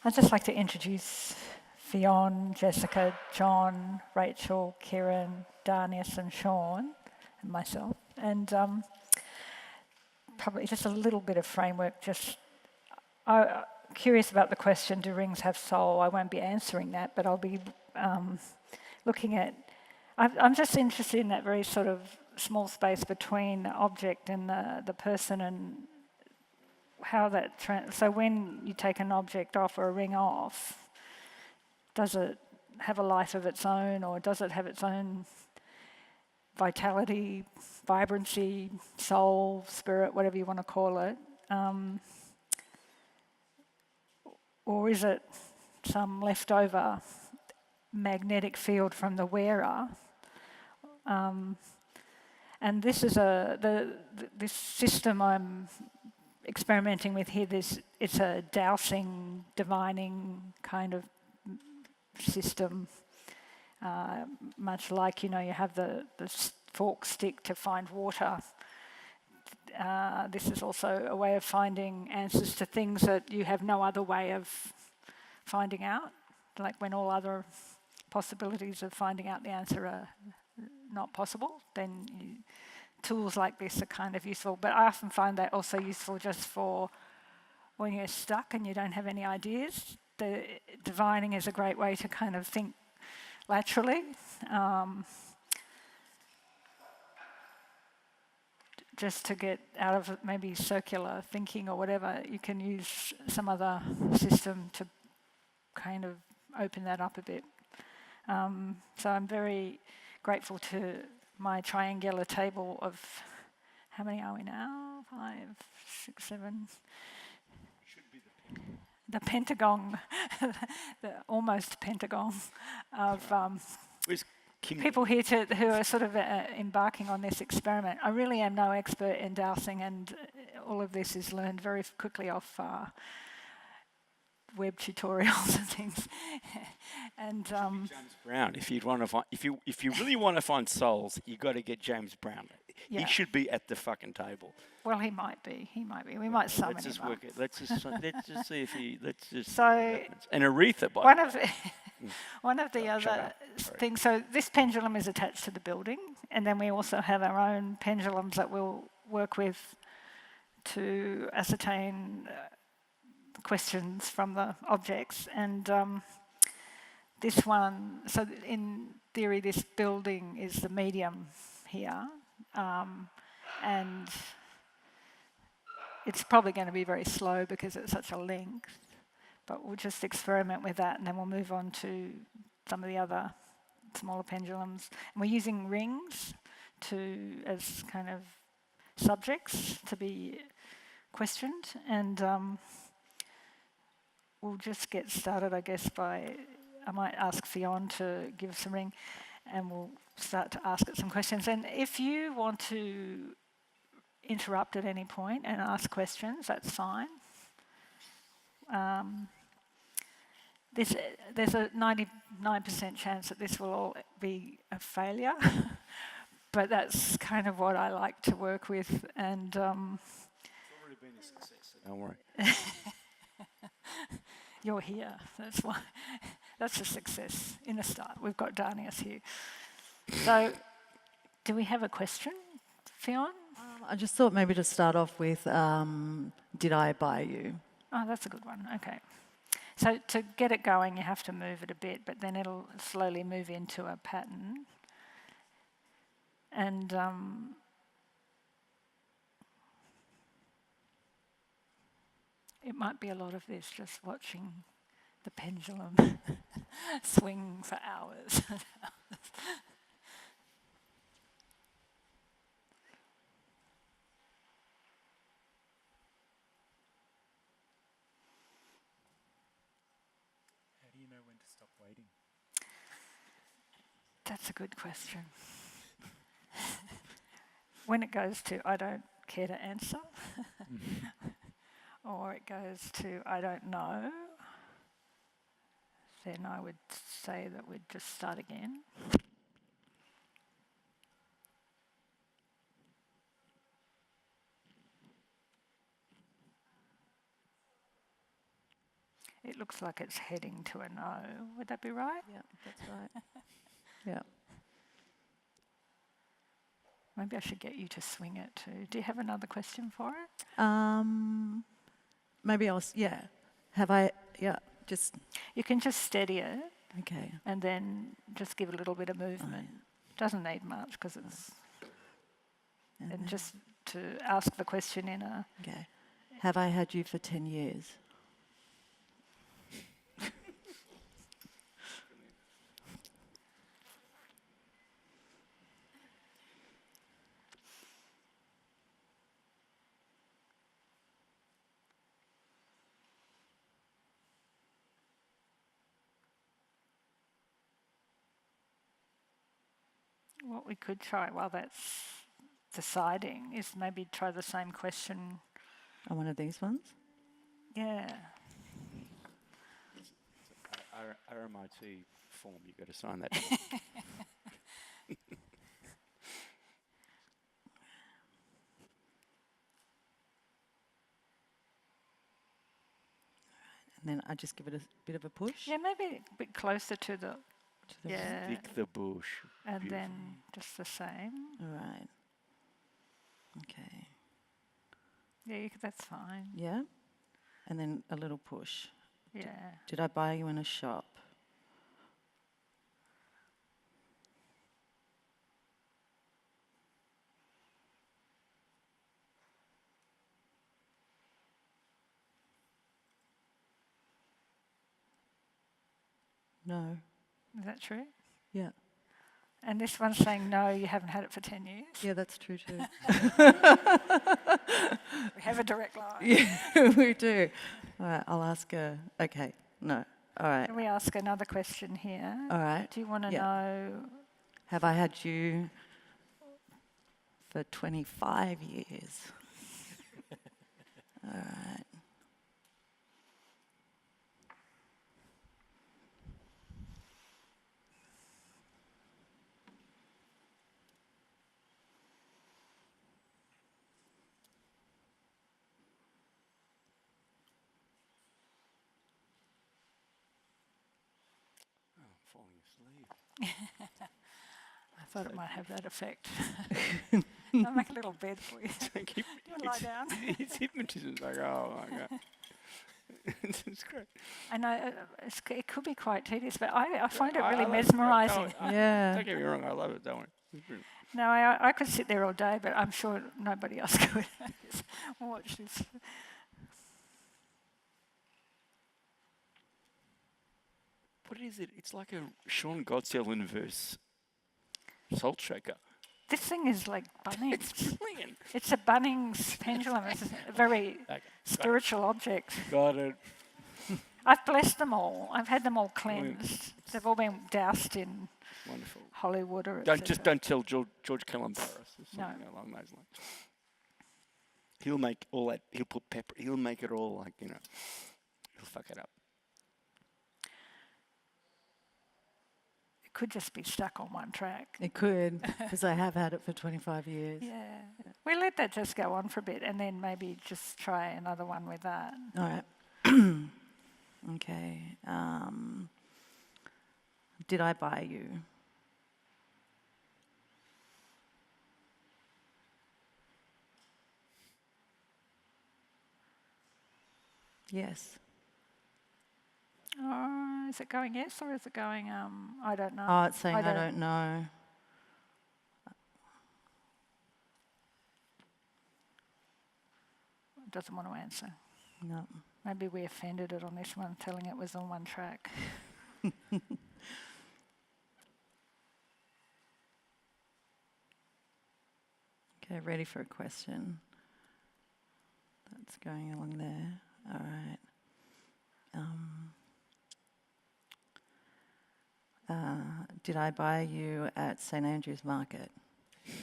I'd just like to introduce Fionn, Jessica, John, Rachel, Ciaran, Danius and Sean, and myself. And probably just a little bit of framework. I'm curious about the question, do rings have soul? I won't be answering that, but I'll be looking at... I'm just interested in that very sort of small space between the object and the person, and how that... So when you take an object off or a ring off, does it have a life of its own, or does it have its own vitality, vibrancy, soul, spirit, whatever you want to call it? Or is it some leftover magnetic field from the wearer? And this is this system I'm experimenting with here. It's a dowsing, divining kind of system, much like, you have the fork stick to find water. This is also a way of finding answers to things that you have no other way of finding out, like when all other possibilities of finding out the answer are not possible, then tools like this are kind of useful. But I often find that also useful just for when you're stuck and you don't have any ideas. The divining is a great way to kind of think laterally. Just to get out of maybe circular thinking or whatever, you can use some other system to kind of open that up a bit. So I'm very grateful to my triangular table of, how many are we now? 5, 6, 7. Should be the pentagon, the almost pentagon of people here who are sort of embarking on this experiment. I really am no expert in dowsing, and all of this is learned very quickly off web tutorials and things. And James Brown, if you really want to find souls, you got to get James Brown. Yeah. He should be at the fucking table. Well, he might be. We might summon let's just him work up. it. Let's just see if he. Let's just. So and Aretha, by one of the other things. So this pendulum is attached to the building, and then we also have our own pendulums that we'll work with to ascertain questions from the objects. And this one, so in theory, this building is the medium here, and it's probably going to be very slow because it's such a length, but we'll just experiment with that, and then we'll move on to some of the other smaller pendulums. And we're using rings as kind of subjects to be questioned, and we'll just get started, I guess, I might ask Fionn to give us a ring, and we'll start to ask it some questions. And if you want to interrupt at any point and ask questions, that's fine. There's a 99% chance that this will all be a failure, but that's kind of what I like to work with. And it's already been a success, so don't worry. You're here, that's why. That's a success in a start. We've got Danius here. So, do we have a question, Fionn? I just thought maybe to start off with, did I buy you? Oh, that's a good one. Okay. So to get it going, you have to move it a bit, but then it'll slowly move into a pattern. And it might be a lot of this, just watching the pendulum swing for hours. How do you know when to stop waiting? That's a good question. When it goes to, I don't care to answer, or it goes to, I don't know, then I would say that we'd just start again. it looks like it's heading to a no. Would that be right? Yeah, that's right. Yeah. Maybe I should get you to swing it too. Do you have another question for it? Maybe yeah. Have I, yeah, just, You can just steady it okay. and then just give it a little bit of movement. Doesn't need much because it's... And And then- just to ask the question in a... okay. Have I had you for 10 years? What we could try while that's deciding is maybe try the same question. On one of these ones? Yeah. RMIT form, you've got to sign that. And then I just give it a bit of a push. Yeah, maybe a bit closer to the... To the Yeah. Stick the bush. And Beautiful. then just the same. All right. Okay. Yeah, that's fine. Yeah. And then a little push. Yeah. Did I buy you in a shop? No. Is that true? Yeah. And this one's saying, no, you haven't had it for 10 years. Yeah, that's true too. We have a direct line. Yeah, we do. All right, I'll ask her. Okay, no. All right. Can we ask another question here? All right. Do you want to Yeah. know... Have I had you for 25 years? All right. Oh, I'm falling asleep. I thought it might have that effect. I'll make a little bed for you. Do you want to lie down? It's hypnotism. It's like, oh my God. It's great. I know it could be quite tedious, but I find it I really love it. mesmerising. Yeah. Don't get me wrong, I love it, don't worry. It's brilliant. No, I could sit there all day, but I'm sure nobody else could. Just watch this. What is it? It's like a Sean Godsell inverse salt shaker. This thing is like Bunnings. It's brilliant. It's a Bunnings pendulum. It's a very Okay, spiritual object. got it. I've blessed them all. I've had them all Brilliant. cleansed. They've all been doused in Wonderful. holy water. Don't tell George Calumbaris or No. something along those lines. He'll make all that. He'll put pepper. He'll make it all like He'll fuck it up. It could just be stuck on one track. It could, because I have had it for 25 years. Yeah. We let that just go on for a bit and then maybe just try another one with that. All right. Okay. Did I buy you? Yes. Is it going yes or is it going, I don't know? Oh, it's saying I don't know. It doesn't want to answer. No. Maybe we offended it on this one, telling it was on one track. Okay, ready for a question. That's going along there. All right. Did I buy you at St. Andrew's Market? Did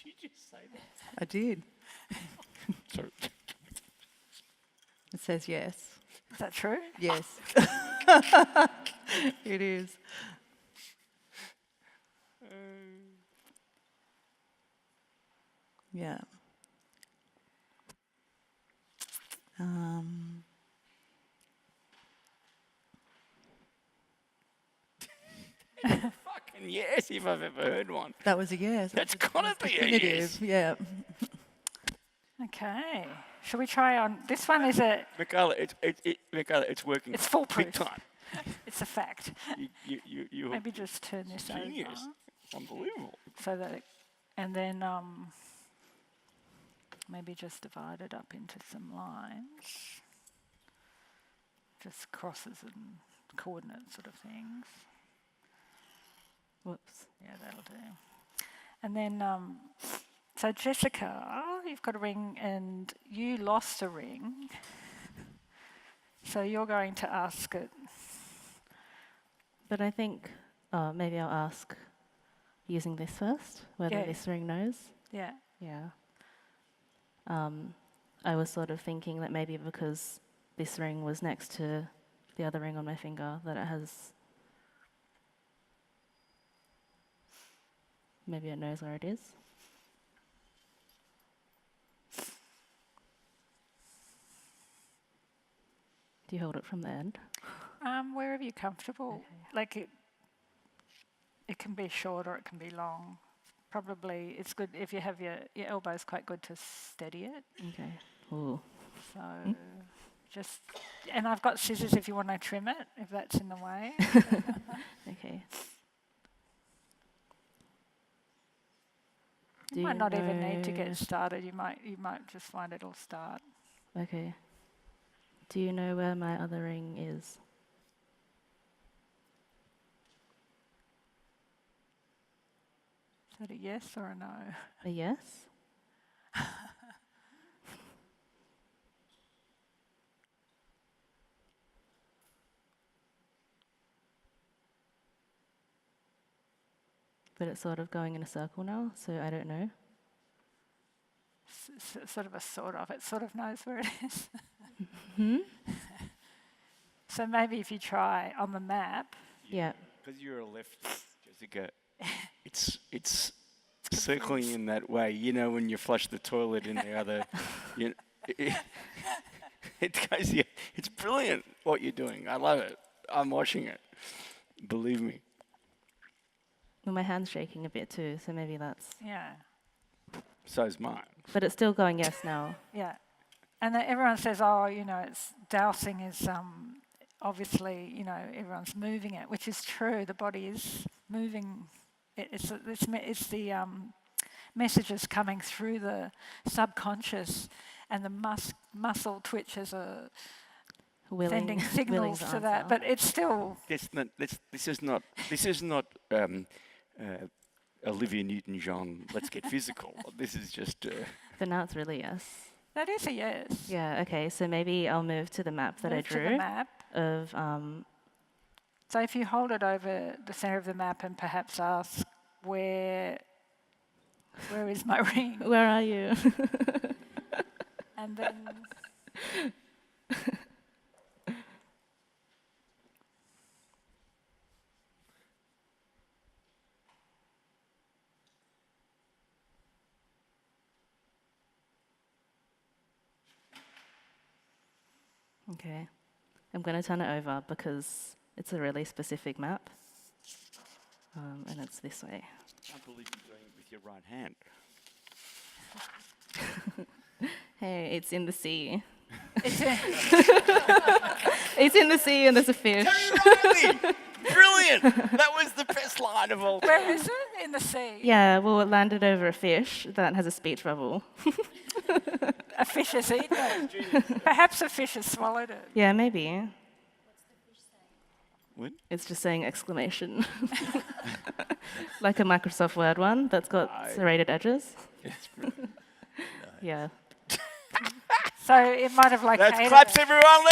you just say that? I did. Sorry. It says yes. Is that true? Yes. It is. Yeah. Fucking yes, if I've ever heard one. That was a yes. That's gotta be a yes. Yeah. Okay. Shall we try on? This one is Mikala, Mikala, it's working. it's foolproof. Big time. It's a fact. You Maybe just turn this genius. over Unbelievable. so that, and then maybe just divide it up into some lines, just crosses and coordinate sort of things. Whoops. Yeah, that'll do. And then, so Jessica, you've got a ring and you lost a ring. So you're going to ask it. But I think maybe I'll ask using this first, whether this ring knows. Yeah. Yeah. I was sort of thinking that maybe because this ring was next to the other ring on my finger, that it has... Maybe it knows where it is. Do you hold it from the end? Wherever you're comfortable. Okay. Like it can be short or it can be long. Probably it's good if you have your elbows quite good to steady it. Okay. Ooh. So just, and I've got scissors if you want to trim it, if that's in the way. Okay. You might not even need to get started. You might just find it'll start. Okay. Do you know where my other ring is? Is that a yes or a no? A yes? But it's sort of going in a circle now, so I don't know. Sort of a sort of. It sort of knows where it is. Hmm? So maybe if you try on the map. Yeah. Because you're a leftist, Jessica. It's circling in that way. You know, when you flush the toilet in the other, it goes. Yeah, it's brilliant what you're doing. I love it. I'm watching it. Believe me. Well, my hand's shaking a bit too, so maybe that's... Yeah. So's mine. But it's still going yes now. Yeah. And then everyone says, oh, it's dowsing is obviously, everyone's moving it, which is true. The body is moving. It's the messages coming through the subconscious, and the muscle twitches are sending signals to that. But it's still. This is not Olivia Newton-John. Let's get physical. This is just. But now it's really yes. That is a yes. Yeah. Okay. So maybe I'll move to the map that I drew. To the map. Of. So if you hold it over the center of the map and perhaps ask, where is my ring? Where are you? And then. Okay. I'm going to turn it over because it's a really specific map. And it's this way. I can't believe you're doing it with your right hand. Hey, it's in the sea. It's It's in the sea and there's a fish. Brilliant! That was the best line of all. Where is it? In the sea? Yeah, well, it landed over a fish that has a speech bubble. A fish has eaten it. Perhaps a fish has swallowed it. Yeah, maybe. What? It's just saying exclamation. Like a Microsoft Word one that's got serrated edges. It's brilliant. Yeah. So it might have Let's claps, everyone.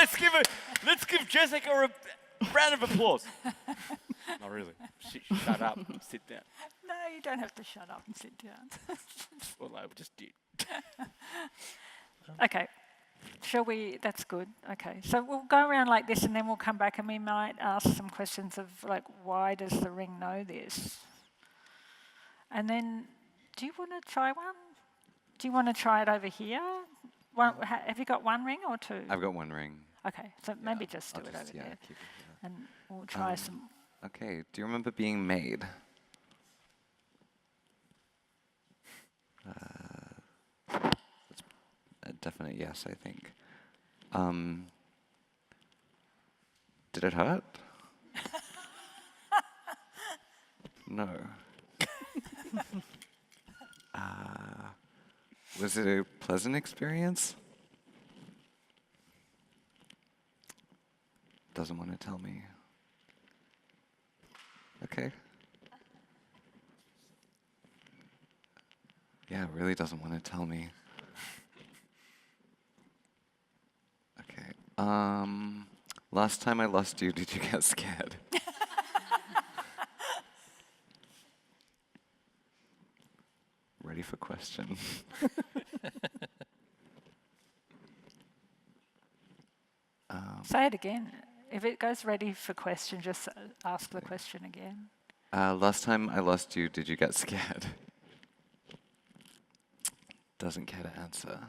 Let's give Jessica a round of applause. Not really. Shut up and sit down. No, you don't have to shut up and sit down. Well, I just did. Okay. Shall we? That's good. Okay. So we'll go around like this and then we'll come back and we might ask some questions of like, why does the ring know this? And then, do you want to try one? Do you want to try it over here? Have you got one ring or two? I've got one ring. Okay, so maybe just do I'll it over there, keep it here. and we'll try some. Okay, do you remember being made? That's a definite yes, I think. Did it hurt? No. Was it a pleasant experience? Doesn't want to tell me. Okay. Yeah, really doesn't want to tell me. Okay. Last time I lost you, did you get scared? Ready for question. Say it again. If it goes ready for question, just ask the question again. Last time I lost you, did you get scared? Doesn't care to answer.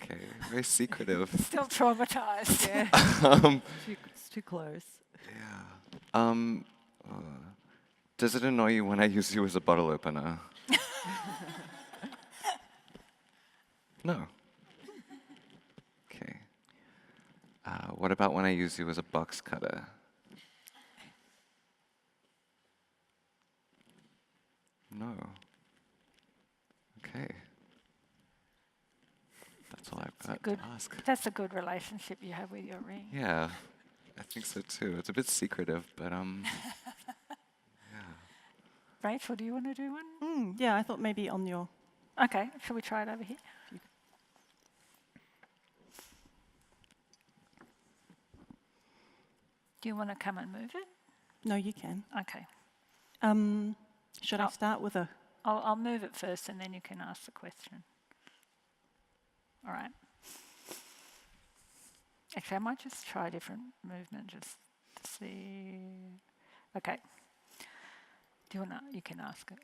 Okay, very secretive. Still traumatized. It's too close. Yeah. Does it annoy you when I use you as a bottle opener? No. Okay. What about when I use you as a box cutter? No. Okay. That's all I've got to ask. That's a good relationship you have with your ring. Yeah, I think so too. It's a bit secretive, but yeah. Rachel, do you want to do one? Yeah, I thought maybe on your... Okay, shall we try it over here? Do you want to come and move it? No, you can. Okay. Should I start with a... I'll move it first and then you can ask the question. All right. Actually, I might just try a different movement just to see. Okay. Do you want to? You can ask it.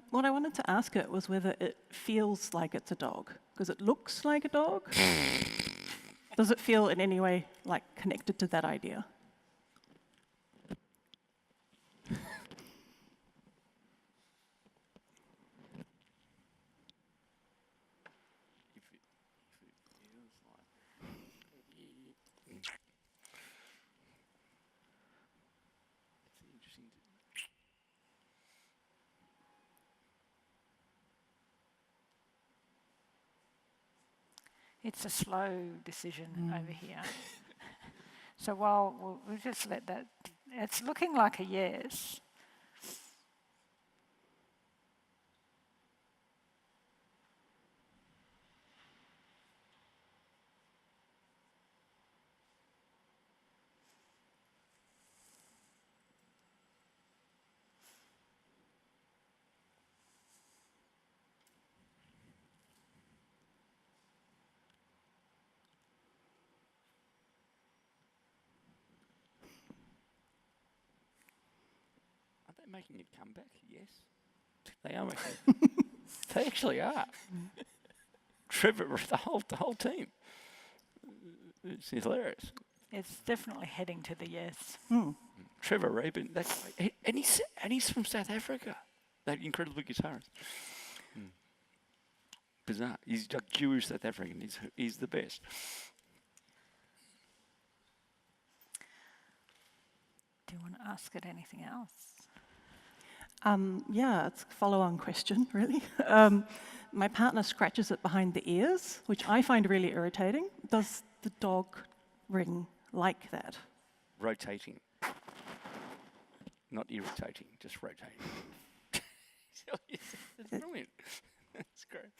What I wanted to ask it was whether it feels like it's a dog, because it looks like a dog. Does it feel in any way like connected to that idea? It's a slow decision over here. So while we'll just let that, it's looking like a yes. Are they making a comeback? Yes. They are making They actually are. Trevor, the whole team. It's hilarious. It's definitely heading to the yes. Trevor Rabin, and he's from South Africa. That incredible guitarist. Bizarre. He's like Jewish South African. He's the best. Do you want to ask it anything else? Yeah, it's a follow-on question, really. My partner scratches it behind the ears, which I find really irritating. Does the dog ring like that? Rotating. Not irritating, just rotating. It's brilliant. That's great.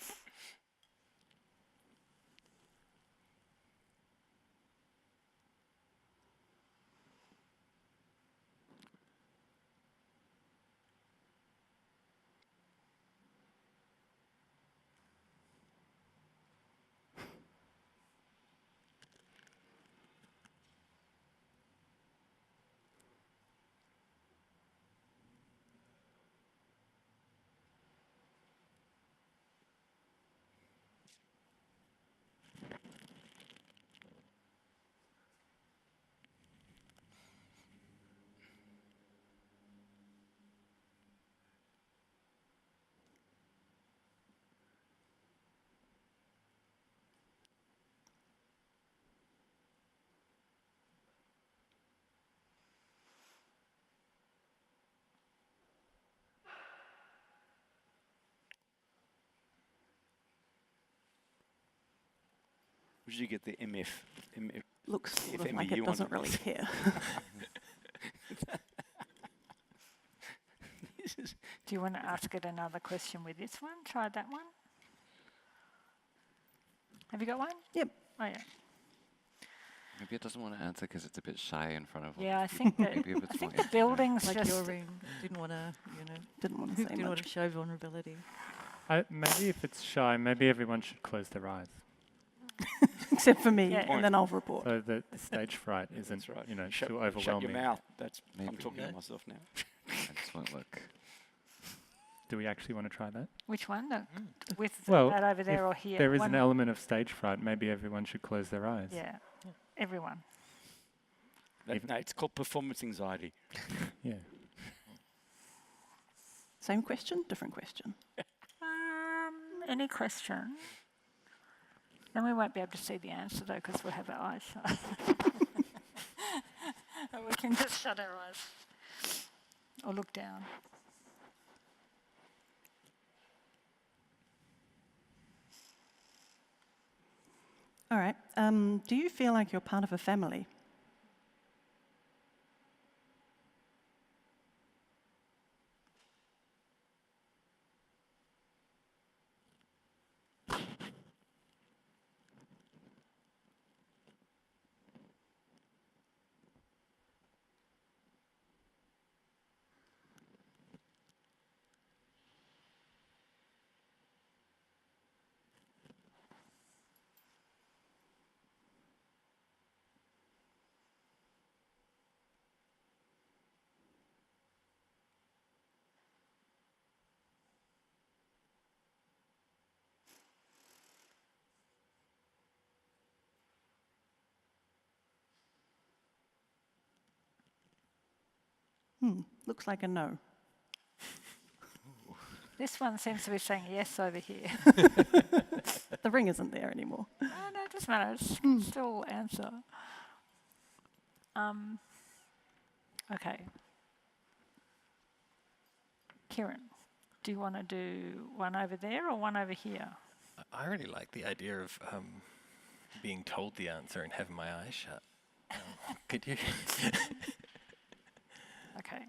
Did you get the MF? Looks sort of FME like you it doesn't wanted. really care. Do you want to ask it another question with this one? Try that one. Have you got one? Yep. Oh, yeah. Maybe it doesn't want to answer because it's a bit shy in front of all Yeah, I these think people. that Maybe if it's I think more the building's Like just your ring didn't want to, Didn't want to say didn't want much. to show vulnerability. Maybe if it's shy, maybe everyone should close their eyes. Except for me, Yeah. and then I'll report. So that the stage fright isn't, That's right. you know, Shut, too shut overwhelming. your mouth. That's. I'm Maybe. talking to Yeah. myself now. I just won't look. Do we actually want to try that? which one? The, with Well, that over there or here? There is One- an element of stage fright. Maybe everyone should close their eyes. Yeah, everyone. No, it's called performance anxiety. Yeah. Same question, different question. Any question? Then we won't be able to see the answer though, because we'll have our eyes shut. Or we can just shut our eyes or look down. All right. Do you feel like you're part of a family? Looks like a no. This one seems to be saying yes over here. The ring isn't there anymore. No, it doesn't matter. It's still answer. Okay. Ciaran, do you want to do one over there or one over here? I really like the idea of being told the answer and having my eyes shut. Could you? Okay.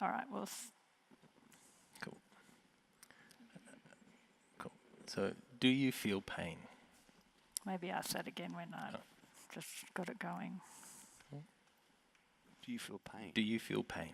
All right. Well, Cool. Cool. So, do you feel pain? maybe ask that again when I just got it going. Do you feel pain? Do you feel pain?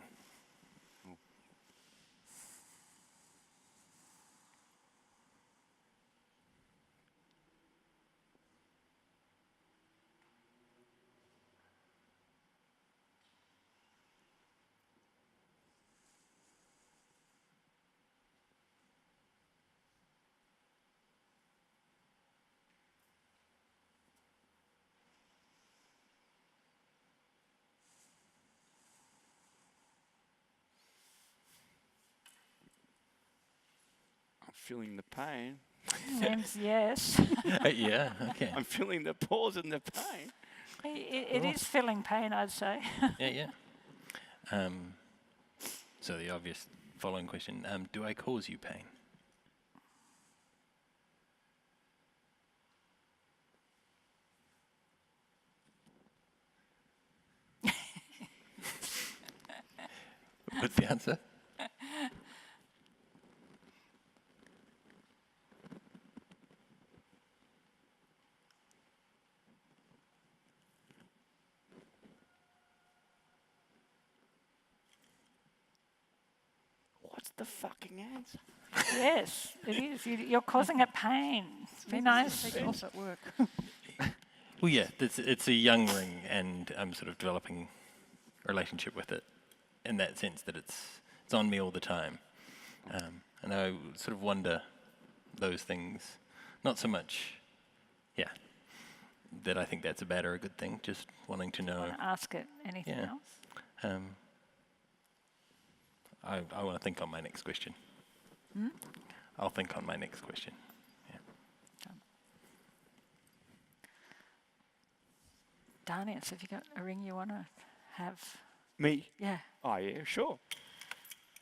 I'm feeling the pain. Seems yes. Yeah. Okay. I'm feeling the pause and the pain. It is feeling pain, I'd say. Yeah. So the obvious following question: do I cause you pain? What's the answer? What's the fucking answer? Yes, it is. You're causing it pain. Be nice. Take it off at work. Well, yeah, it's a young ring, and I'm sort of developing a relationship with it in that sense that it's on me all the time. And I sort of wonder those things, not so much, that I think that's a bad or a good thing, just wanting to know. Want to ask it anything Yeah. else? I want to think on my next question. I'll think on my next question. Yeah. Danius, have you got a ring you want to have? Me? Yeah. Oh, yeah, sure.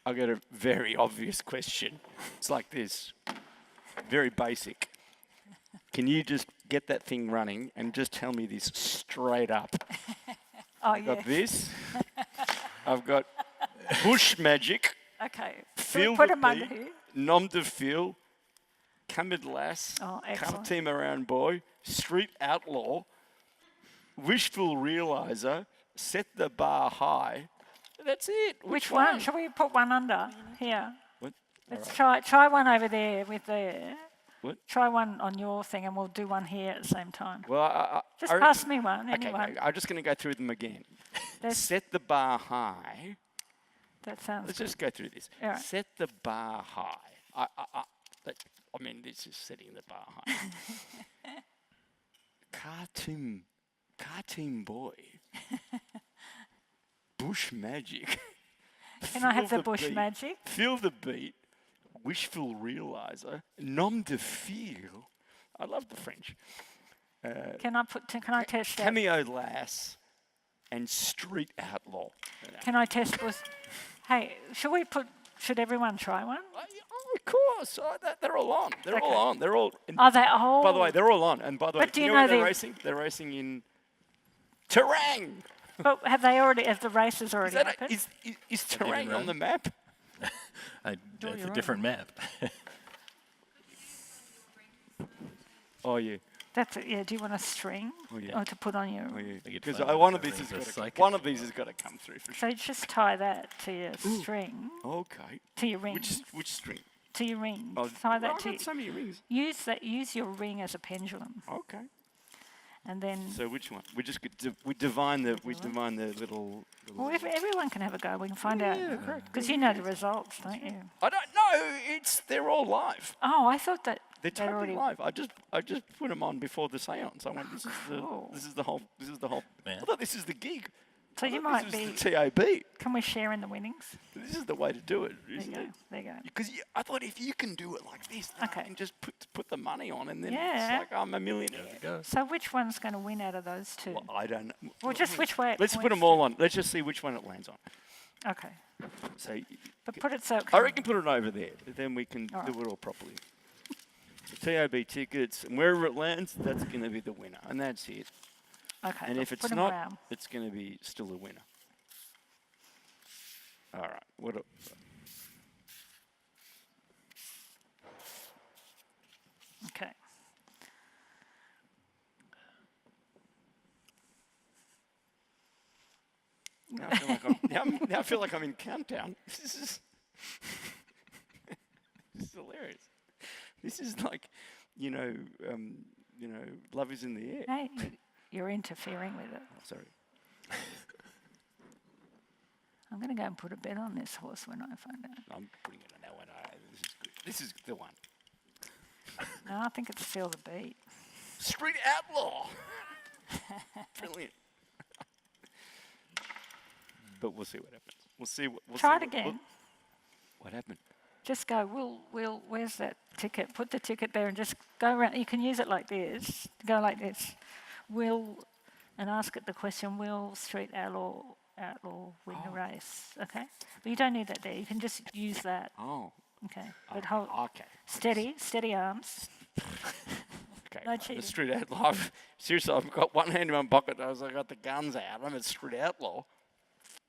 I got a very obvious question. It's like this. Very basic. can you just get that thing running and just tell me this straight up? Oh, I've yeah. got this. I've got bush magic. Okay. Feel Put the them under beat. here. Nom de feel. Camid lass. Oh, Come excellent. team around boy. Street outlaw. Wishful realizer. Set the bar high. That's it. Which one? Shall we put one under here? What? Let's try one over there with the. What? Try one on your thing, and we'll do one here at the same time. Well, Just I pass me one, Okay, anyone. I'm just going to go through them again. There's- Set the bar high. That sounds. Let's just go through this. All right. Set the bar high. I mean, this is setting the bar high. Cartoon boy. Bush magic. Can I have Feel the bush beat. magic? Feel the beat. Wishful realizer. Nom de feel. I love the French. Can I test that? Cameo lass and street outlaw. Can I test with? Hey, should everyone try one? Oh, of course. They're all on. They're all Okay. on. They're all. Oh, they all. By the way, they're all on. And by the way, But do you where know they're the- racing? They're racing in Terang. But have the races Is, already that happened? is Terang on run? the map? It's your a own. different map. Oh yeah. That's it. Yeah. Do you want a string? Oh, yeah. Or to put on your? Oh yeah. They get Because fun one with of these Terang's has a got psychic one of these has got to come through for sure. So just tie that to your string, Okay. to your ring, Which string? to your ring. Oh, tie I've that to. got so many rings. Use your ring as a pendulum, Okay. and then. So which one? We just we divine the little. Well, everyone can have a go. We can find out because you know the results, don't you? I don't know. They're all live. Oh, I thought that They're they'd totally already. live. I just put them on before the seance. I went. This is the whole. Yeah. I thought this is the gig. So I you thought might this be. was the TAB. Can we share in the winnings? This is the way to do it, There you isn't go. it? There you go. Because I thought if you can do it like this, then Okay. I can just put the money on, and then Yeah. it's like I'm a millionaire. So which one's going to win out of those two? Well, I don't know. Well, just which way it Let's put points them all on. Let's just see which one it lands on. to. Okay. So But put it so. It I can- reckon put it over there. Then we can All do right. it all properly. The TAB tickets, and wherever it lands, that's going to be the winner, and that's it. Okay. And if put it's 'em not, around. it's going to be still a winner. All right. What? Okay. Now I feel like I'm in countdown. This is hilarious. This is like, love is in the air. Hey, you're interfering with it. Oh, sorry. I'm going to go and put a bet on this horse when I find out. I'm putting it on that one. This is good. This is the one. No, I think it's Feel the Beat. Street Outlaw. Brilliant. But we'll see what happens. We'll see. We'll Try see it again. What happened? Just go, where's that ticket? Put the ticket there and just go around. You can use it like this. Go like this. And ask it the question, will Street Outlaw win the race? Okay? But you don't need that there. You can just use that. Oh. Okay? But hold, Okay. steady arms. Okay. No right. cheating. The Street Outlaw. Seriously, I've got one hand in my pocket. I got the guns out. I'm a Street Outlaw.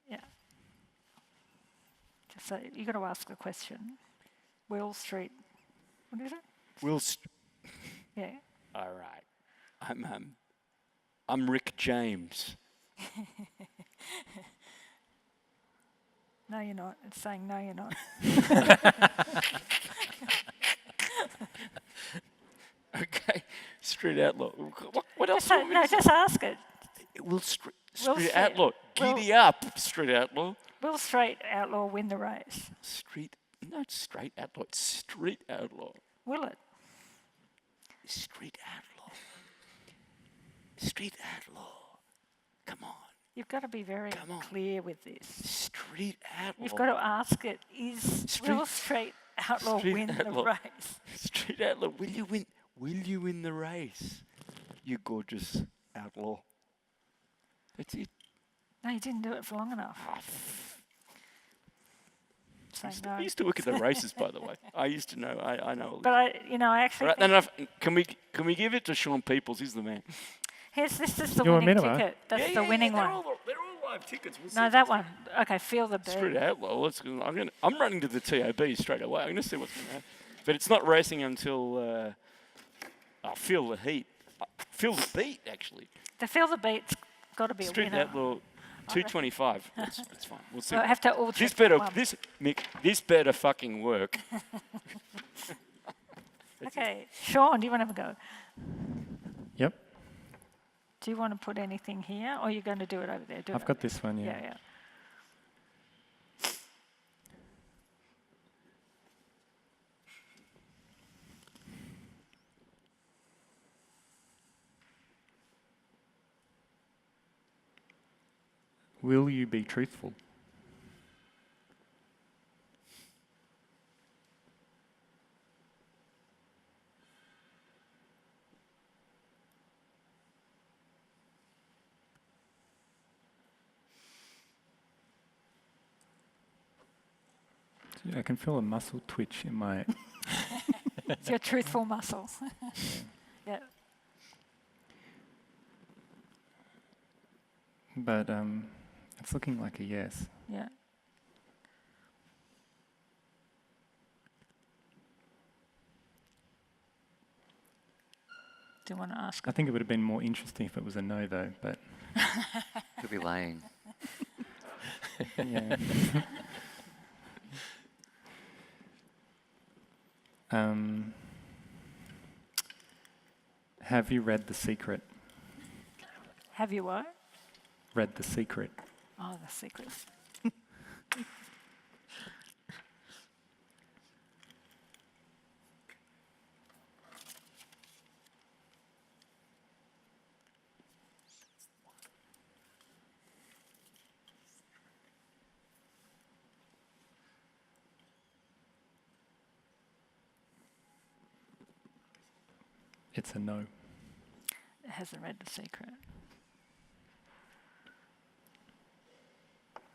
Yeah. Just so you got to ask the question. Will Street, what is it? Will. Yeah. All right. I'm Rick James. No, you're not. It's saying no, you're not. Okay. Street Outlaw. What else? do you want me to say? Just ask it. Will Street Street- Outlaw. Will- Giddy up, Street Outlaw. Will Street Outlaw win the race? Not Straight Outlaw. It's Street Outlaw. Will it? Street Outlaw. Street Outlaw. Come on. You've got to be very Come on. clear with this. Street Outlaw. You've got to ask it, will Street Outlaw Street win Outlaw. the race? Street Outlaw. Will you win? Will you win the race? You gorgeous outlaw. That's it. No, you didn't do it for long enough. Ah, So saying I no. used to work at the races, by the way. I used to know. I know. But I actually Right, think enough. Can we give it to Sean Peoples? He's the man. this is the You want me winning to, ticket. That's the winning they're one. They're all live tickets. We'll No, see. that one. Okay, feel the Screw beat. that. Well, I'm running to the TAB straight away. I'm going to see what's going to happen. But it's not racing until I feel the heat. Feel the beat, actually. The feel the beat's got to be a Street winner. Outlaw 225. That's fine. We'll see. So I have to all This check better, one. Mick, this better fucking work. Okay, Sean, do you want to have a go? Yep. Do you want to put anything here, or are you going to do it over there? Do it I've over got there. this one, yeah. Yeah. Will you be truthful? I can feel a muscle twitch in my... It's your truthful muscle. Yeah. But it's looking like a yes. Yeah. Do you want to ask? I think it would have been more interesting if it was a no, though, but... Could be lying. yeah. Have you read The Secret? Have you what? Read The Secret. Oh, the secret. It's a no. It hasn't read the secret.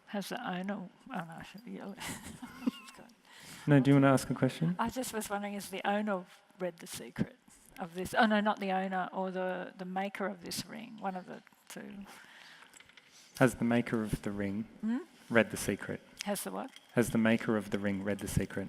Has the owner? Oh no, I should yell. No, do you want to ask a question? I just was wondering, has the owner read the secret of this? Oh no, not the owner, or the maker of this ring. One of the two. Has the maker of the ring read The Secret? Has the what? Has the maker of the ring read The Secret?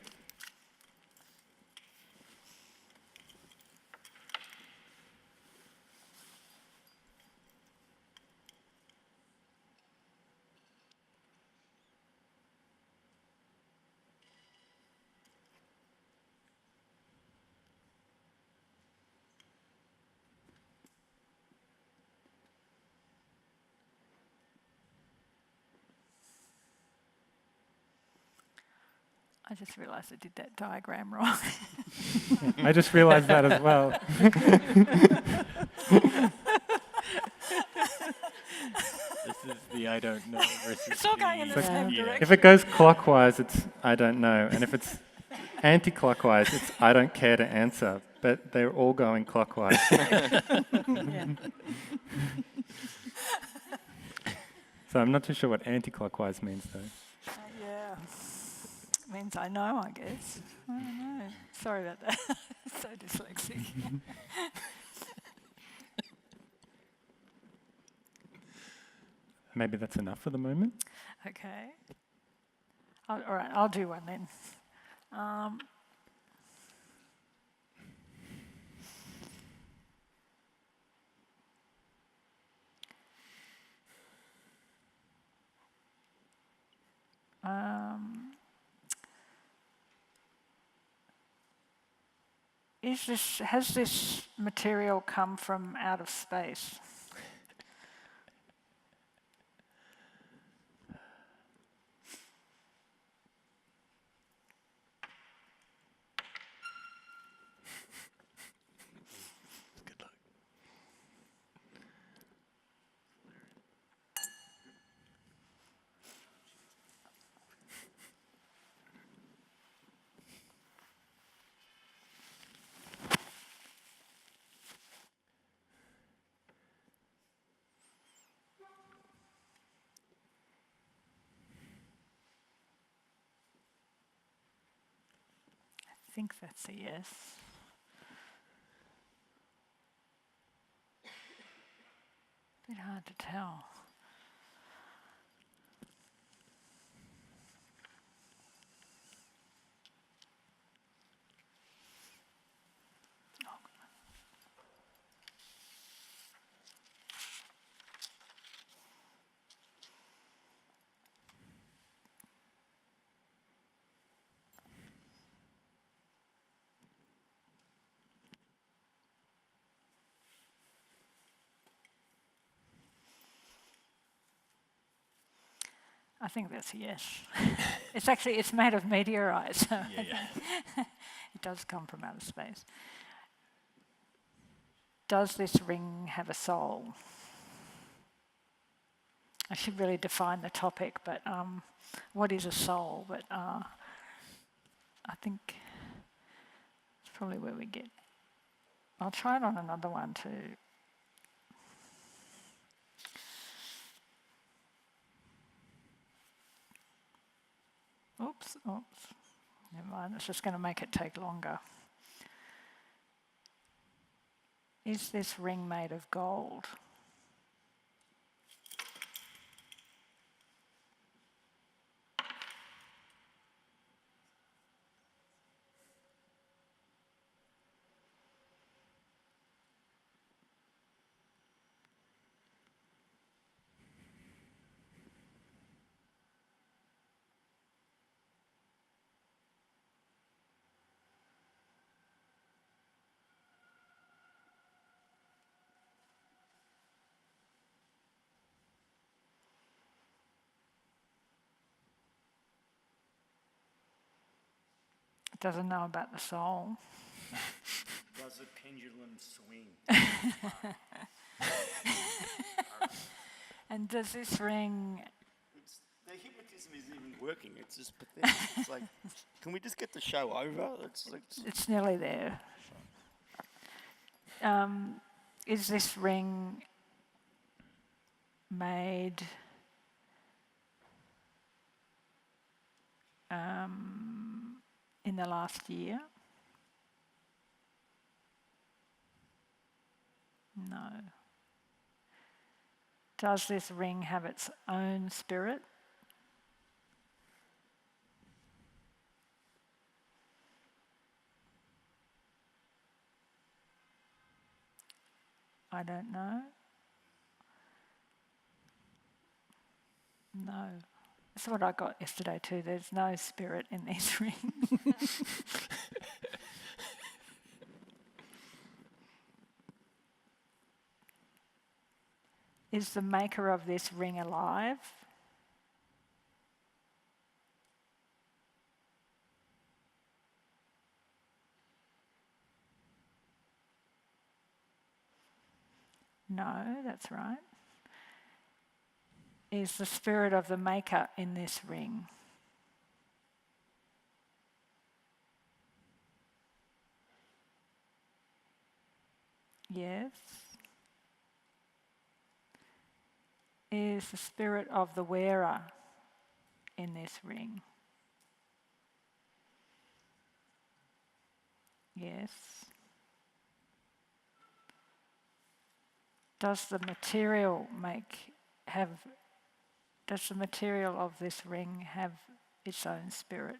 I just realised I did that diagram wrong. I just realised that as well. This is the I don't know versus It's all going in the same yeah. direction. If it goes clockwise, it's I don't know. And if it's anti-clockwise, it's I don't care to answer. But they're all going clockwise. Yeah. So I'm not too sure what anti-clockwise means, though. Yeah. Means I know, I guess. I don't know. Sorry about that. So dyslexic. Maybe that's enough for the moment. Okay. All right, I'll do one then. Has this material come from out of space? Good luck. think that's a yes. Bit hard to tell. I think that's a yes. It's made of meteorite, so Yeah. it does come from outer space. Does this ring have a soul? I should really define the topic, but what is a soul? But I think it's probably where we get. I'll try it on another one too. Oops. Never mind, it's just going to make it take longer. Is this ring made of gold? It doesn't know about the soul. Does the pendulum swing? And does this ring... The hypnotism isn't even working. It's just pathetic. It's like, can we just get the show over? It's nearly there. Is this ring made in the last year? No. Does this ring have its own spirit? I don't know. No. That's what I got yesterday too. There's no spirit in these rings. Is the maker of this ring alive? No, that's right. Is the spirit of the maker in this ring? Yes. Is the spirit of the wearer in this ring? Yes. Does the material of this ring have its own spirit?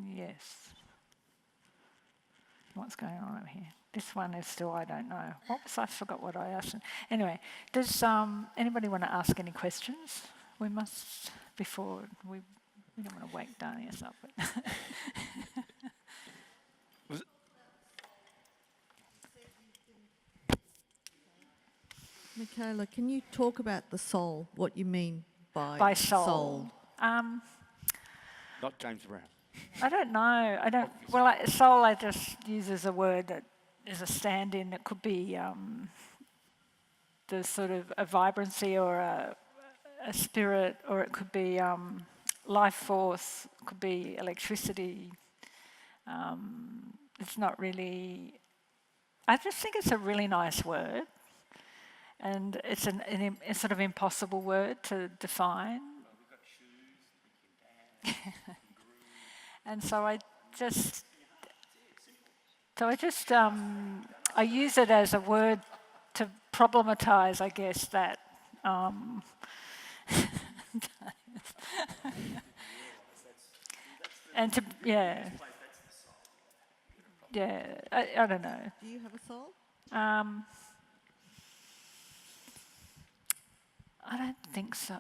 Yes. What's going on over here? This one is still, I don't know. I forgot what I asked. Anyway, does anybody want to ask any questions? We must, before we don't want to wake Danius up. Mikala, can you talk about the soul, what you mean by soul? Not James Brown. I don't know. Soul I just use as a word that is a stand-in. It could be the sort of a vibrancy or a spirit, or it could be life force, it could be electricity. It's not really I just think it's a really nice word, and it's a sort of impossible word to define. And so I use it as a word to problematize, I guess, that. And to, yeah. Yeah, I don't know. Do you have a soul? I don't think so.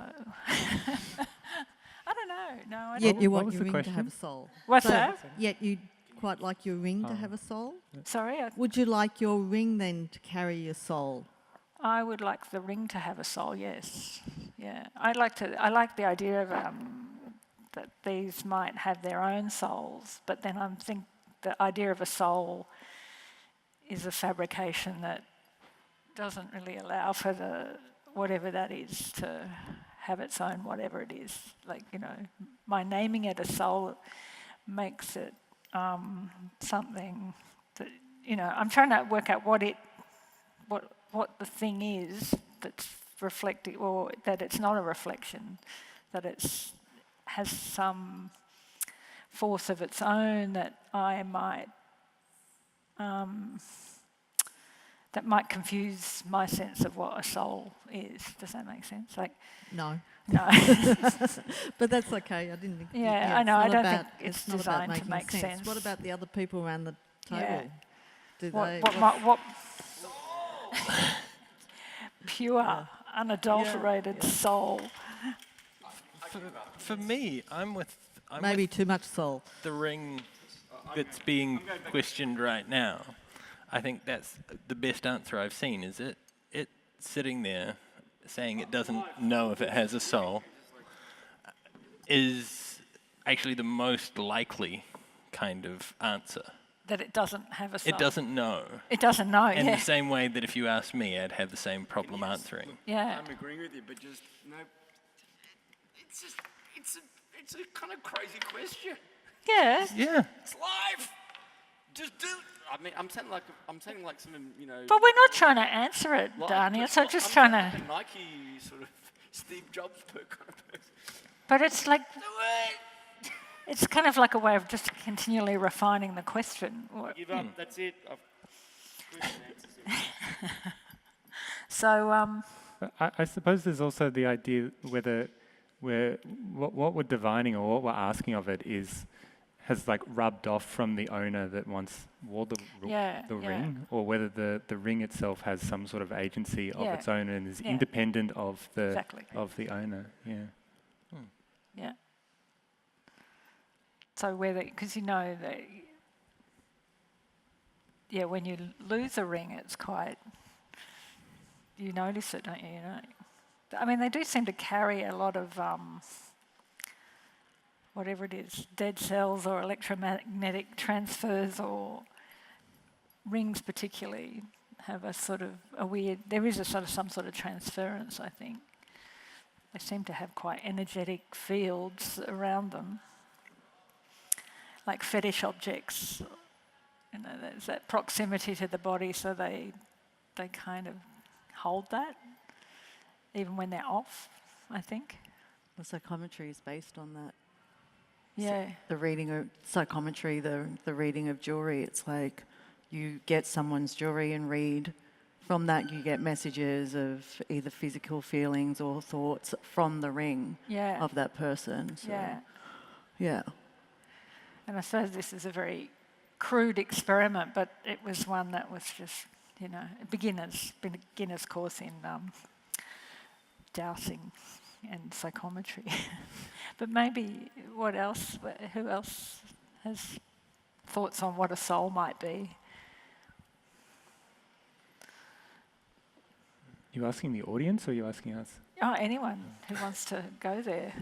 I don't know. No, I Yet don't. you What want was your the ring to have a question? soul. What's So, that? Yet you'd quite like your ring to have a soul? Sorry, Would you like your ring then to carry your soul? I would like the ring to have a soul. Yes, yeah. I like the idea of that these might have their own souls, but then I think the idea of a soul is a fabrication that doesn't really allow for the whatever that is to have its own whatever it is. Like, you know, my naming it a soul makes it something that, you know, I'm trying to work out what the thing is that's reflecting, or that it's not a reflection, that it's has some force of its own that I might that might confuse my sense of what a soul is. Does that make sense? Like, No. no. But that's okay. I didn't think. Yeah, I know. It's I not don't about, think it's not about designed to making make sense. What about the other people around the table? Yeah. Do What, they? what pure, unadulterated soul. For me, I'm Maybe with too much soul. the ring that's being questioned right now. I think that's the best answer I've seen. Is it sitting there saying it doesn't know if it has a soul is actually the most likely kind of answer. That it doesn't have a soul. It doesn't know. It doesn't know, In yeah. the same way that if you asked me, I'd have the same problem answering. Yeah. I'm agreeing with you, but just no. It's just it's a kind of crazy question. Yeah. Yeah. It's life. Just do. I mean, I'm saying like some, you know. But we're not trying to answer it, like- Danius. but I'm just I'm trying to. like a Nike sort of Steve Jobs kind of person. But it's like, Do it. it's kind of like a way of just continually refining the question. Give up. That's it. So, I suppose there's also the idea what we're divining or what we're asking of it has like rubbed off from the owner that once wore the ring, or whether the ring itself has some sort of agency of its own and is independent of the owner. Yeah. yeah. So whether, because you know that, when you lose a ring, it's quite, you notice it, don't you? You know? I mean, they do seem to carry a lot of whatever it is, dead cells or electromagnetic transfers, or rings particularly have a sort of there is a sort of some sort of transference, I think. They seem to have quite energetic fields around them, like fetish objects. You know, there's that proximity to the body, so they kind of hold that, even when they're off, I think. The psychometry is based on that. Yeah. The reading of psychometry, the reading of jewelry, it's like you get someone's jewelry and read. From that you get messages of either physical feelings or thoughts from the ring of that person. So, yeah. And I suppose this is a very crude experiment, but it was one that was just, you know, a beginner's course in dowsing and psychometry. But maybe who else has thoughts on what a soul might be? You asking the audience or are you asking us? Oh, anyone who wants to go there.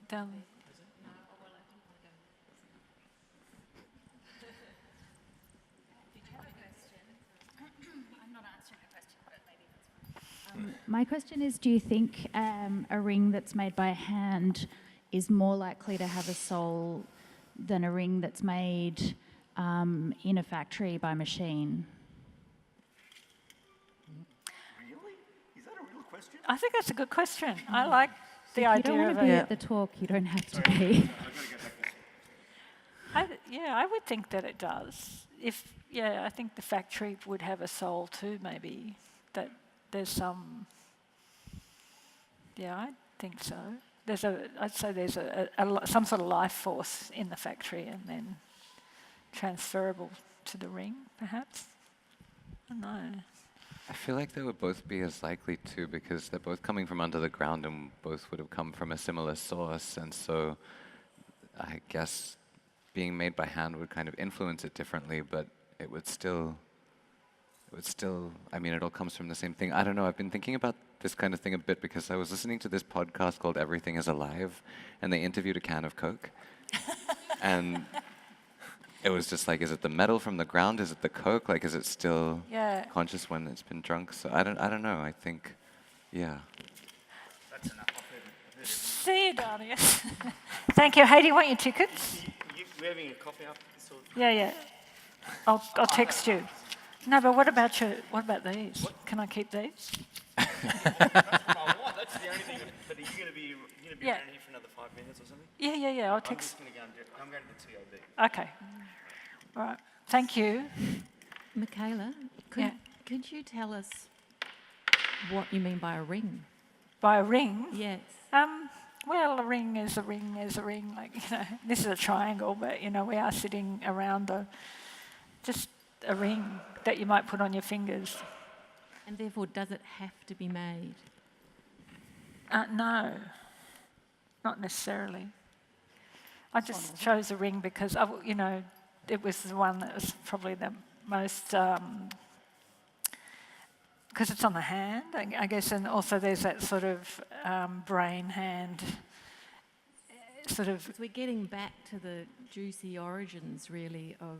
Down. My question is, do you think a ring that's made by hand is more likely to have a soul than a ring that's made in a factory by machine? Really? Is that a real question? I think that's a good question. I like the If idea you don't want of to be it. at the talk, you don't have to be. I would think that it does. I think the factory would have a soul too, maybe. That there's some. Yeah, I think so. I'd say there's some sort of life force in the factory, and then transferable to the ring, perhaps. I don't know. I feel like they would both be as likely to, because they're both coming from under the ground and both would have come from a similar source, and so I guess being made by hand would kind of influence it differently, but it would still, I mean, it all comes from the same thing. I don't know, I've been thinking about this kind of thing a bit because I was listening to this podcast called Everything is Alive, and they interviewed a can of Coke. And it was just like, is it the metal from the ground? Is it the Coke? Like, is it still conscious when it's been drunk? So I don't know, I think, yeah. That's enough. See you, Danius. Thank you. Hey, do you want your tickets? We're having a coffee after this? Yeah. I'll text you. No, but what about these? What? Can I keep these? That's the only thing. But are you going to be around here for another 5 minutes or something? Yeah. I'll text. I'm going to the TOD. Okay. All right. Thank you. Mikala, could you tell us what you mean by a ring? By a ring? Yes. Well, a ring is a ring is a ring. Like, this is a triangle, but, we are sitting around just a ring that you might put on your fingers. And therefore, does it have to be made? No, not necessarily. I just chose a ring because, it was the one that was probably the most, because it's on the hand, I guess, and also there's that sort of brain hand sort of. We're getting back to the juicy origins, really, of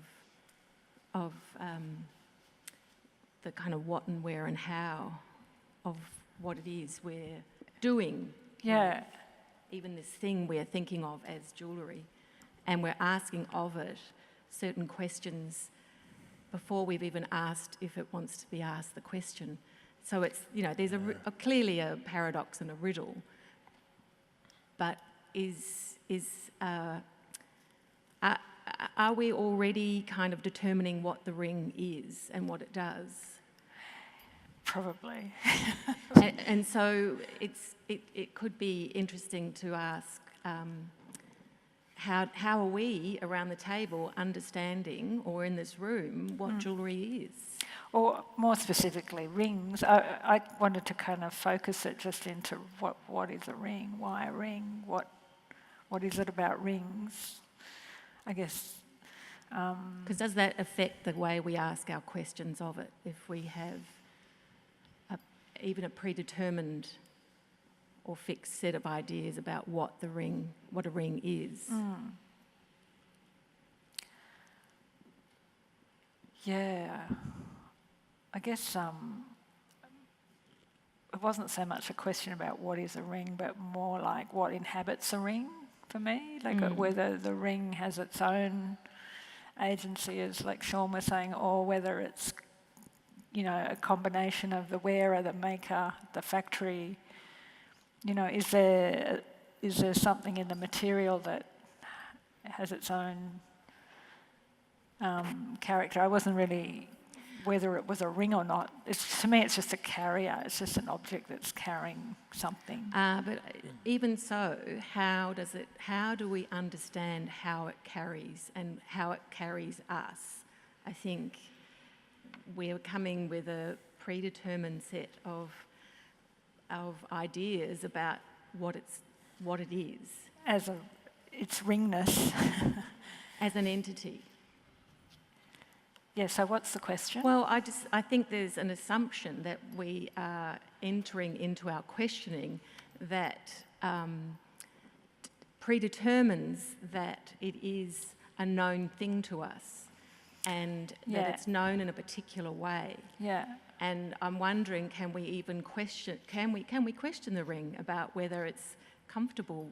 the kind of what and where and how of what it is we're doing. Yeah. Even this thing we're thinking of as jewellery, and we're asking of it certain questions before we've even asked if it wants to be asked the question. So it's, there's clearly a paradox and a riddle, but are we already kind of determining what the ring is and what it does? Probably. and so it could be interesting to ask, how are we around the table understanding, or in this room, what jewellery is? Or more specifically, rings. I wanted to kind of focus it just into what is a ring, why a ring, what is it about rings, I guess. Because does that affect the way we ask our questions of it, if we have even a predetermined or fixed set of ideas about what a ring is? Yeah. I guess it wasn't so much a question about what is a ring, but more like what inhabits a ring for me, like whether the ring has its own agency, as like Sean was saying, or whether it's, a combination of the wearer, the maker, the factory. Is there something in the material that has its own character? I wasn't really whether it was a ring or not. To me, it's just a carrier. It's just an object that's carrying something. But even so, how do we understand how it carries and how it carries us? I think we're coming with a predetermined set of ideas about what it is. As its ringness. As an entity. Yeah, so what's the question? Well, I think there's an assumption that we are entering into our questioning that predetermines that it is a known thing to us, and that it's known in a particular way. Yeah. And I'm wondering, can we question the ring about whether it's comfortable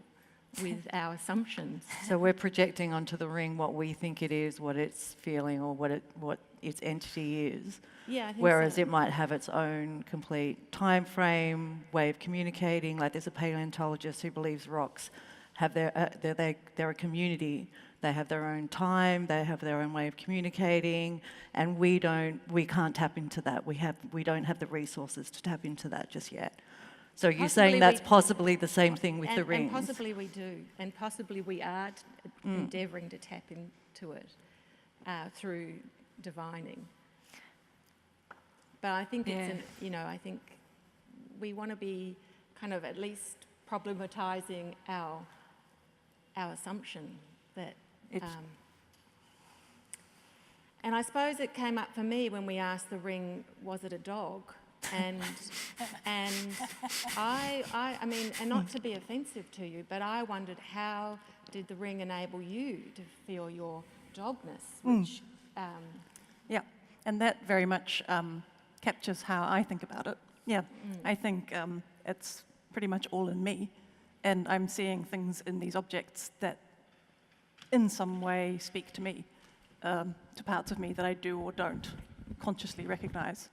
with our assumptions. So we're projecting onto the ring what we think it is, what it's feeling, or what its entity is. Yeah, I think Whereas so. it might have its own complete time frame, way of communicating. Like there's a paleontologist who believes rocks have they're a community. They have their own time, they have their own way of communicating, and we can't tap into that. We don't have the resources to tap into that just yet. So you're saying that's possibly the same thing with the rings? And possibly we do, and possibly we are endeavouring to tap into it through divining. But I think I think we want to be kind of at least problematizing our assumption that. And I suppose it came up for me when we asked the ring, was it a dog? And I mean, and not to be offensive to you, but I wondered how did the ring enable you to feel your dogness, which. Yeah, and that very much captures how I think about it. Yeah, I think it's pretty much all in me, and I'm seeing things in these objects that in some way speak to me, to parts of me that I do or don't consciously recognize.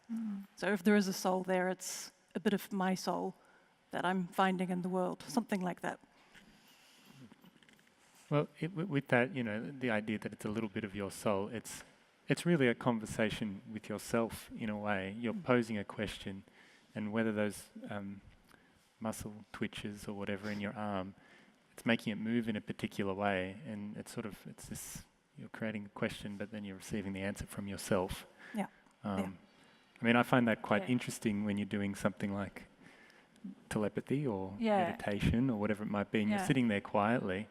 So if there is a soul there, it's a bit of my soul that I'm finding in the world, something like that. Well, with that, the idea that it's a little bit of your soul, it's really a conversation with yourself in a way. You're posing a question, and whether those muscle twitches or whatever in your arm, it's making it move in a particular way, and it's this, you're creating a question, but then you're receiving the answer from yourself. Yeah. I mean, I find that quite interesting when you're doing something like telepathy or meditation or whatever it might be, and you're sitting there quietly.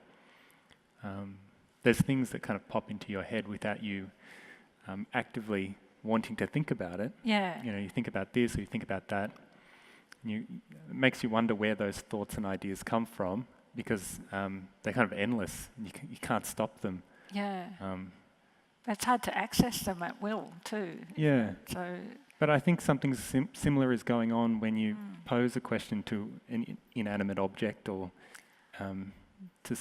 There's things that kind of pop into your head without you actively wanting to think about it. Yeah. You think about this or you think about that. And it makes you wonder where those thoughts and ideas come from, because they're kind of endless. And you can't stop them. Yeah. It's hard to access them at will too. Yeah. So. But I think something similar is going on when you pose a question to an inanimate object or to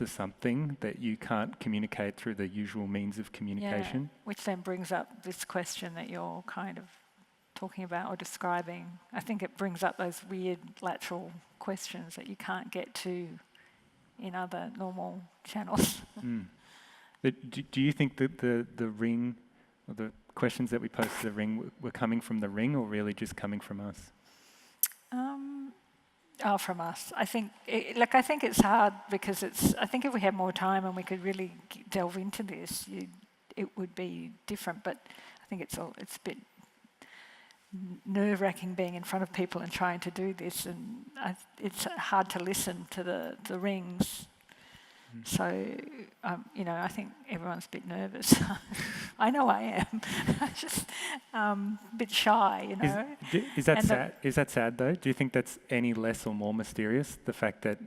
something that you can't communicate through the usual means of communication. Yeah, which then brings up this question that you're kind of talking about or describing. I think it brings up those weird lateral questions that you can't get to in other normal channels. But do you think that the ring, or the questions that we posed to the ring were coming from the ring, or really just coming from us? From us. I think it's hard because I think if we had more time and we could really delve into this, it would be different. But I think it's a bit nerve-wracking being in front of people and trying to do this, and it's hard to listen to the rings. So, I think everyone's a bit nervous. I know I am. I'm just a bit shy, Is that sad? Is that sad though? Do you think that's any less or more mysterious? The fact that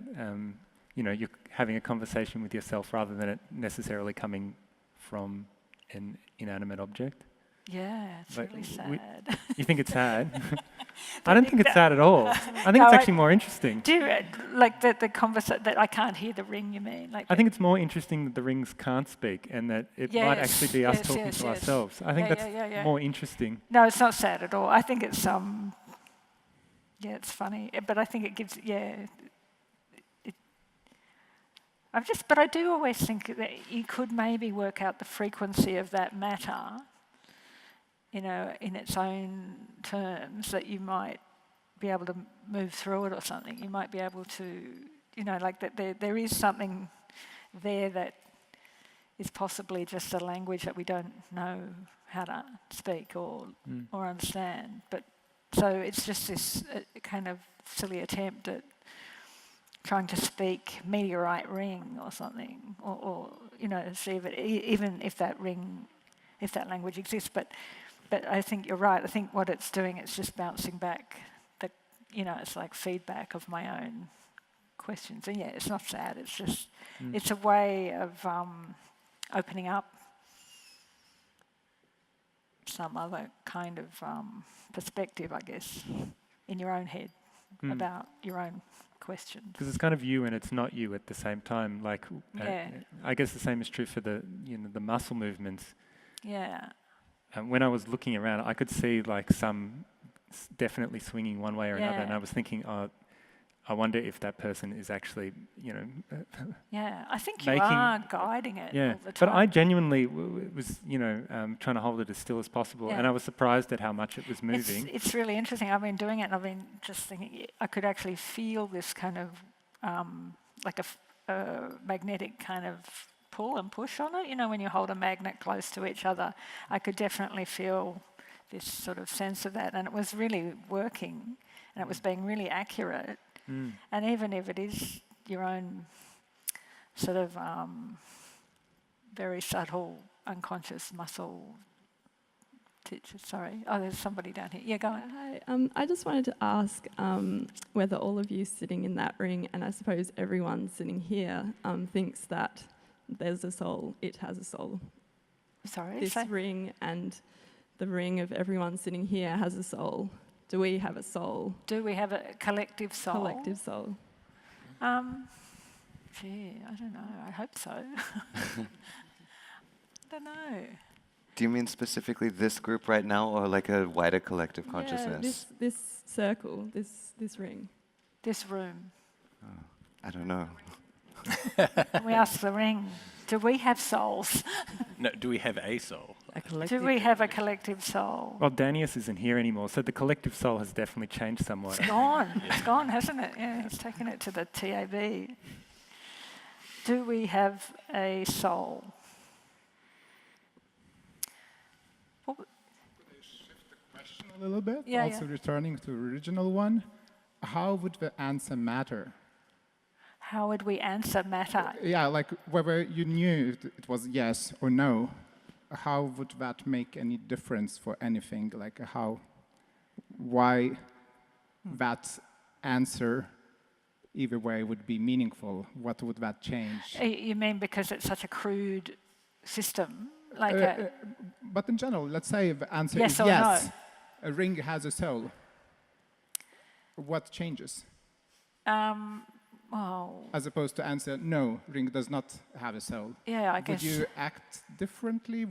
you're having a conversation with yourself rather than it necessarily coming from an inanimate object? Yeah, it's really sad. You think it's sad? I don't think it's sad at all. I think it's actually more interesting. Do you, like the conversation that I can't hear the ring? You mean? Like I think it's more interesting that the rings can't speak and that it might actually be us talking to ourselves. I think that's more interesting. No, it's not sad at all. I think it's it's funny, but I think it gives But I do always think that you could maybe work out the frequency of that matter, in its own terms, that you might be able to move through it or something. You might be able to, like that there is something there that is possibly just a language that we don't know how to speak or understand. But so it's just this kind of silly attempt at trying to speak meteorite ring or something, or see if it, even if that language exists. But I think you're right. I think what it's doing, it's just bouncing back. It's like feedback of my own questions. And it's not sad. It's just it's a way of opening up some other kind of perspective, I guess, in your own head. about your own questions. Because it's kind of you and it's not you at the same time. Like, I guess the same is true for the the muscle movements. Yeah. And when I was looking around, I could see like some definitely swinging one way or another, and I was thinking, I wonder if that person is actually, yeah, I think you are guiding it all the time. But I genuinely was, trying to hold it as still as possible, and I was surprised at how much it was moving. It's really interesting. I've been doing it, and I've been just thinking I could actually feel this kind of like a magnetic kind of pull and push on it. When you hold a magnet close to each other, I could definitely feel this sort of sense of that, and it was really working, and it was being really accurate. And even if it is your own sort of very subtle unconscious muscle teachers, sorry. Oh, there's somebody down here. Yeah, go on. Hi. I just wanted to ask whether all of you sitting in that ring, and I suppose everyone sitting here, thinks that there's a soul, it has a soul. Sorry? This ring and the ring of everyone sitting here has a soul. Do we have a soul? Do we have a collective soul? Collective soul. Gee, I don't know. I hope so. Don't know. Do you mean specifically this group right now, or like a wider collective consciousness? Yeah, this circle, this ring. This room. Oh, I don't know. We ask the ring, do we have souls? No, do we have a soul? Do we have a collective soul? Well, Danius isn't here anymore, so the collective soul has definitely changed somewhat. It's gone. It's gone, hasn't it? Yeah, he's taken it to the TAB. Do we have a soul? Could I shift the question a little bit? Yeah, also returning to the original one. How would the answer matter? How would we answer matter? Yeah, like whether you knew it was yes or no, how would that make any difference for anything? Like why that answer either way would be meaningful? What would that change? You mean because it's such a crude system? But in general, let's say the answer yes is or yes, no. A ring has a soul. What changes? Well, as opposed to answer, no, ring does not have a soul. Yeah, I guess. Would you act differently?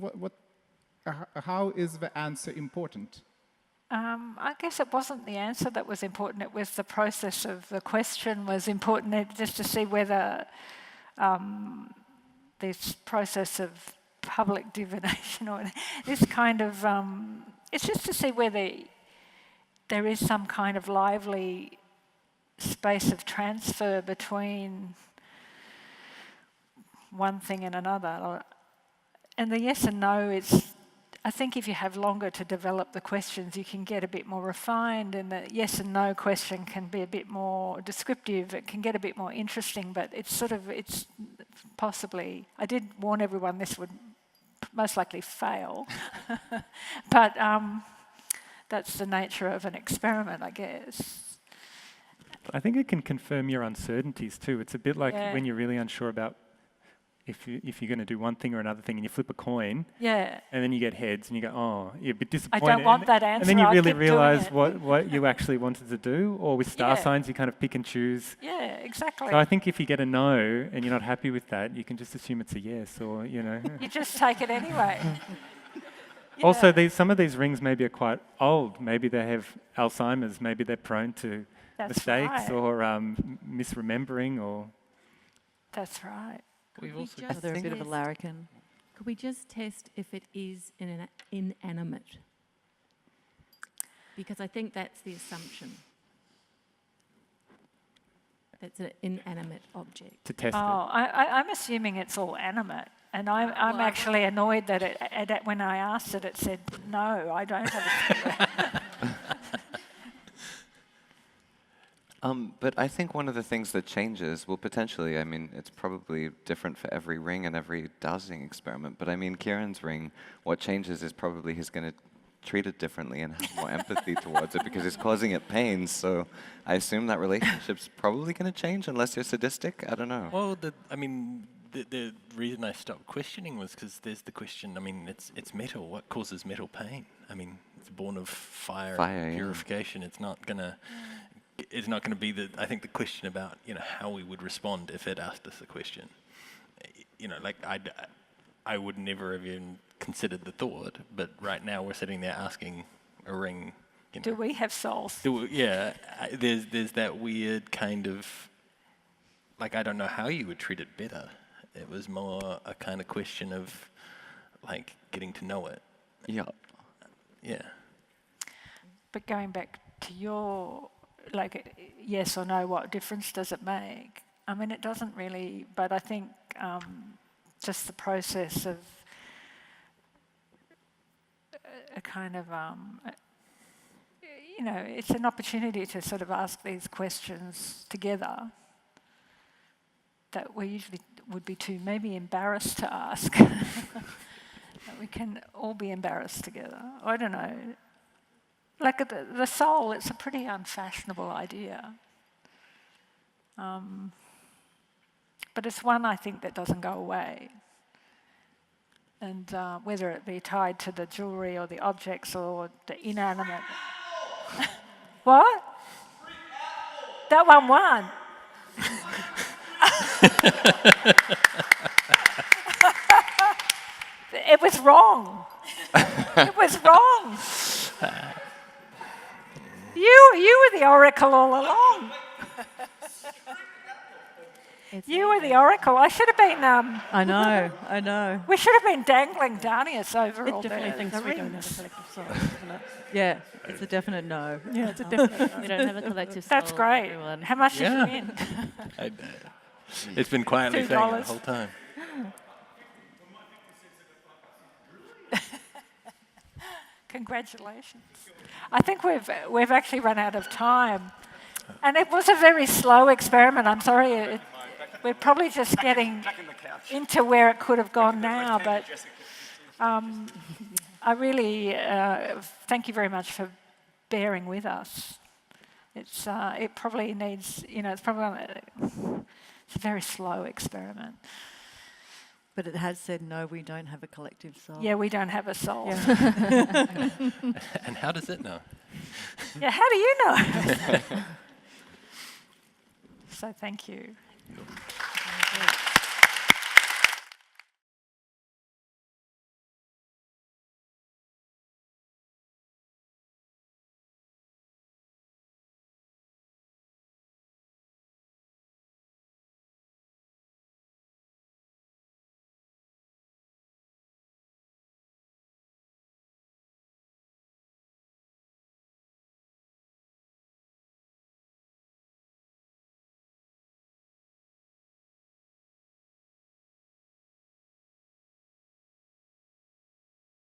How is the answer important? I guess it wasn't the answer that was important. It was the process of the question was important, just to see whether this process of public divination or this kind of, it's just to see whether there is some kind of lively space of transfer between one thing and another. And the yes and no is, I think if you have longer to develop the questions, you can get a bit more refined, and the yes and no question can be a bit more descriptive. It can get a bit more interesting, but it's possibly, I did warn everyone this would most likely fail. But that's the nature of an experiment, I guess. I think it can confirm your uncertainties too. It's a bit like when you're really unsure about if you're going to do one thing or another thing, and you flip a coin, and then you get heads, and you go, oh, you're a bit disappointed. I don't want that answer. And then you really realise what you actually wanted to do. Or with star signs, you kind of pick and choose. Yeah, exactly. So I think if you get a no and you're not happy with that, you can just assume it's a yes, or you just take it anyway. Also, some of these rings maybe are quite old. Maybe they have Alzheimer's. Maybe they're prone to mistakes or misremembering, or. That's right. We've also they're a bit of a larrikin. Could we just test if it is inanimate? Because I think that's the assumption. That's an inanimate object. To test it. I'm assuming it's all animate. And I'm actually annoyed that when I asked it, it said, no, I don't have a spirit. But I think one of the things that changes, well, potentially, I mean, it's probably different for every ring and every dowsing experiment, but I mean, Ciaran's ring, what changes is probably he's going to treat it differently and have more empathy towards it because it's causing it pain, so I assume that relationship's probably going to change unless you're sadistic. I don't know. Well, the reason I stopped questioning was because there's the question, I mean, it's metal. What causes metal pain? I mean, it's born of fire and purification. It's not going to it's not going to be I think the question about, how we would respond if it asked us a question. Like I would never have even considered the thought, but right now we're sitting there asking a ring. Do we have souls? There's that weird kind of, like, I don't know how you would treat it better. It was more a kind of question of, like, getting to know it. Yeah. Yeah. But going back to your, like, yes or no, what difference does it make? I mean, it doesn't really, but I think just the process of a kind of, it's an opportunity to sort of ask these questions together that we usually would be too maybe embarrassed to ask. That we can all be embarrassed together. I don't know. Like the soul, it's a pretty unfashionable idea. But it's one I think that doesn't go away. And whether it be tied to the jewellery or the objects or the inanimate. What? That one won. It was wrong. It was wrong. You were the oracle all along. You were the oracle. I should have been. I know. We should have been dangling Danius over all definitely the thinks we don't have a collective soul, doesn't it? Yeah, it's a definite no. Yeah, it's a definite no. We don't have a collective soul. That's great. Everyone. How much did you win? It's been quietly saying it the whole time. Congratulations. I think we've actually run out of time. And it was a very slow experiment. I'm sorry. We're probably just getting into where it could have gone now. But I really thank you very much for bearing with us. It probably needs, it's a very slow experiment. But it has said, no, we don't have a collective soul. Yeah, we don't have a soul. Yeah. And how does it know? Yeah, how do you know? So thank you.